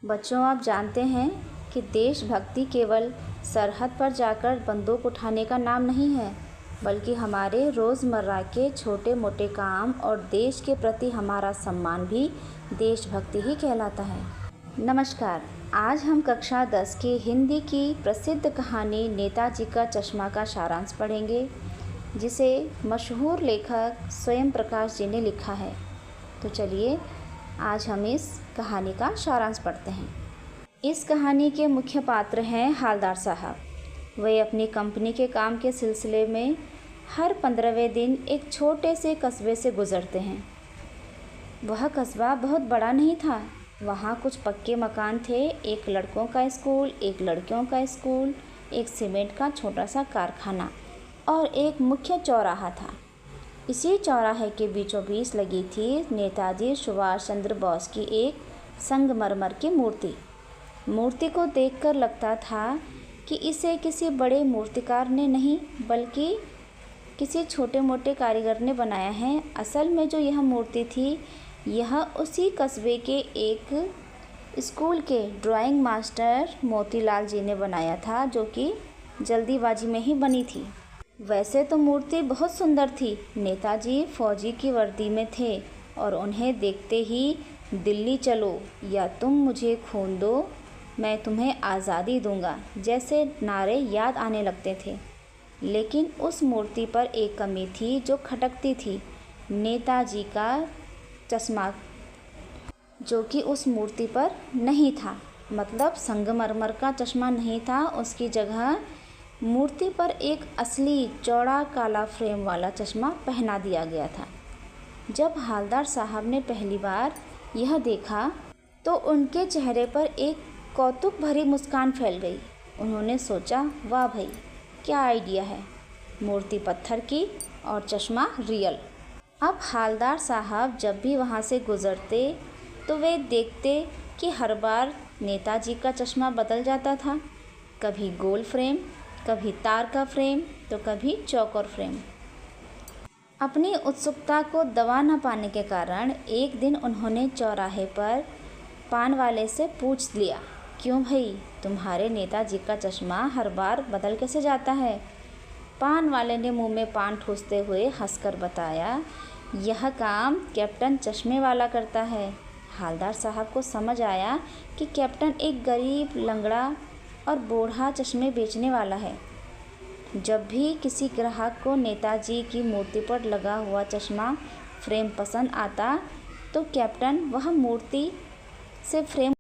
बच्चों, आप जानते हैं कि देशभक्ति केवल सरहद पर जाकर बंदूक उठाने का नाम नहीं है, बल्कि हमारे रोज़मर्रा के छोटे मोटे काम और देश के प्रति हमारा सम्मान भी देशभक्ति ही कहलाता है। नमस्कार, आज हम कक्षा 10 की हिंदी की प्रसिद्ध कहानी नेताजी का चश्मा का सारांश पढ़ेंगे, जिसे मशहूर लेखक स्वयं प्रकाश जी ने लिखा है। तो चलिए आज हम इस कहानी का सारांश पढ़ते हैं। इस कहानी के मुख्य पात्र हैं हालदार साहब। वे अपनी कंपनी के काम के सिलसिले में हर 15वें दिन एक छोटे से कस्बे से गुजरते हैं। वह कस्बा बहुत बड़ा नहीं था। वहाँ कुछ पक्के मकान थे, एक लड़कों का स्कूल, एक लड़कियों का स्कूल, एक सीमेंट का छोटा सा कारखाना और एक मुख्य चौराहा था। इसी चौराहे के बीचों बीच लगी थी नेताजी सुभाष चंद्र बोस की एक संगमरमर की मूर्ति। मूर्ति को देखकर लगता था कि इसे किसी बड़े मूर्तिकार ने नहीं, बल्कि किसी छोटे मोटे कारीगर ने बनाया है। असल में जो यह मूर्ति थी, यह उसी कस्बे के एक स्कूल के ड्राइंग मास्टर मोतीलाल जी ने बनाया था, जो कि जल्दीबाजी में ही बनी थी। वैसे तो मूर्ति बहुत सुंदर थी। नेताजी फौजी की वर्दी में थे और उन्हें देखते ही दिल्ली चलो या तुम मुझे खून दो, मैं तुम्हें आज़ादी दूंगा जैसे नारे याद आने लगते थे। लेकिन उस मूर्ति पर एक कमी थी जो खटकती थी, नेताजी का चश्मा, जो कि उस मूर्ति पर नहीं था। मतलब संगमरमर का चश्मा नहीं था, उसकी जगह मूर्ति पर एक असली चौड़ा काला फ्रेम वाला चश्मा पहना दिया गया था। जब हालदार साहब ने पहली बार यह देखा तो उनके चेहरे पर एक कौतुक भरी मुस्कान फैल गई। उन्होंने सोचा, वाह भाई, क्या आइडिया है, मूर्ति पत्थर की और चश्मा रियल। अब हालदार साहब जब भी वहाँ से गुज़रते तो वे देखते कि हर बार नेताजी का चश्मा बदल जाता था। कभी गोल फ्रेम, कभी तार का फ्रेम, तो कभी चौकोर फ्रेम। अपनी उत्सुकता को दबा न पाने के कारण एक दिन उन्होंने चौराहे पर पान वाले से पूछ लिया, क्यों भाई, तुम्हारे नेताजी का चश्मा हर बार बदल कैसे जाता है? पान वाले ने मुंह में पान ठूसते हुए हंसकर बताया, यह काम कैप्टन चश्मे वाला करता है। हालदार साहब को समझ आया कि कैप्टन एक गरीब, लंगड़ा और बूढ़ा चश्मे बेचने वाला है। जब भी किसी ग्राहक को नेताजी की मूर्ति पर लगा हुआ चश्मा फ्रेम पसंद आता तो कैप्टन वह मूर्ति से फ्रेम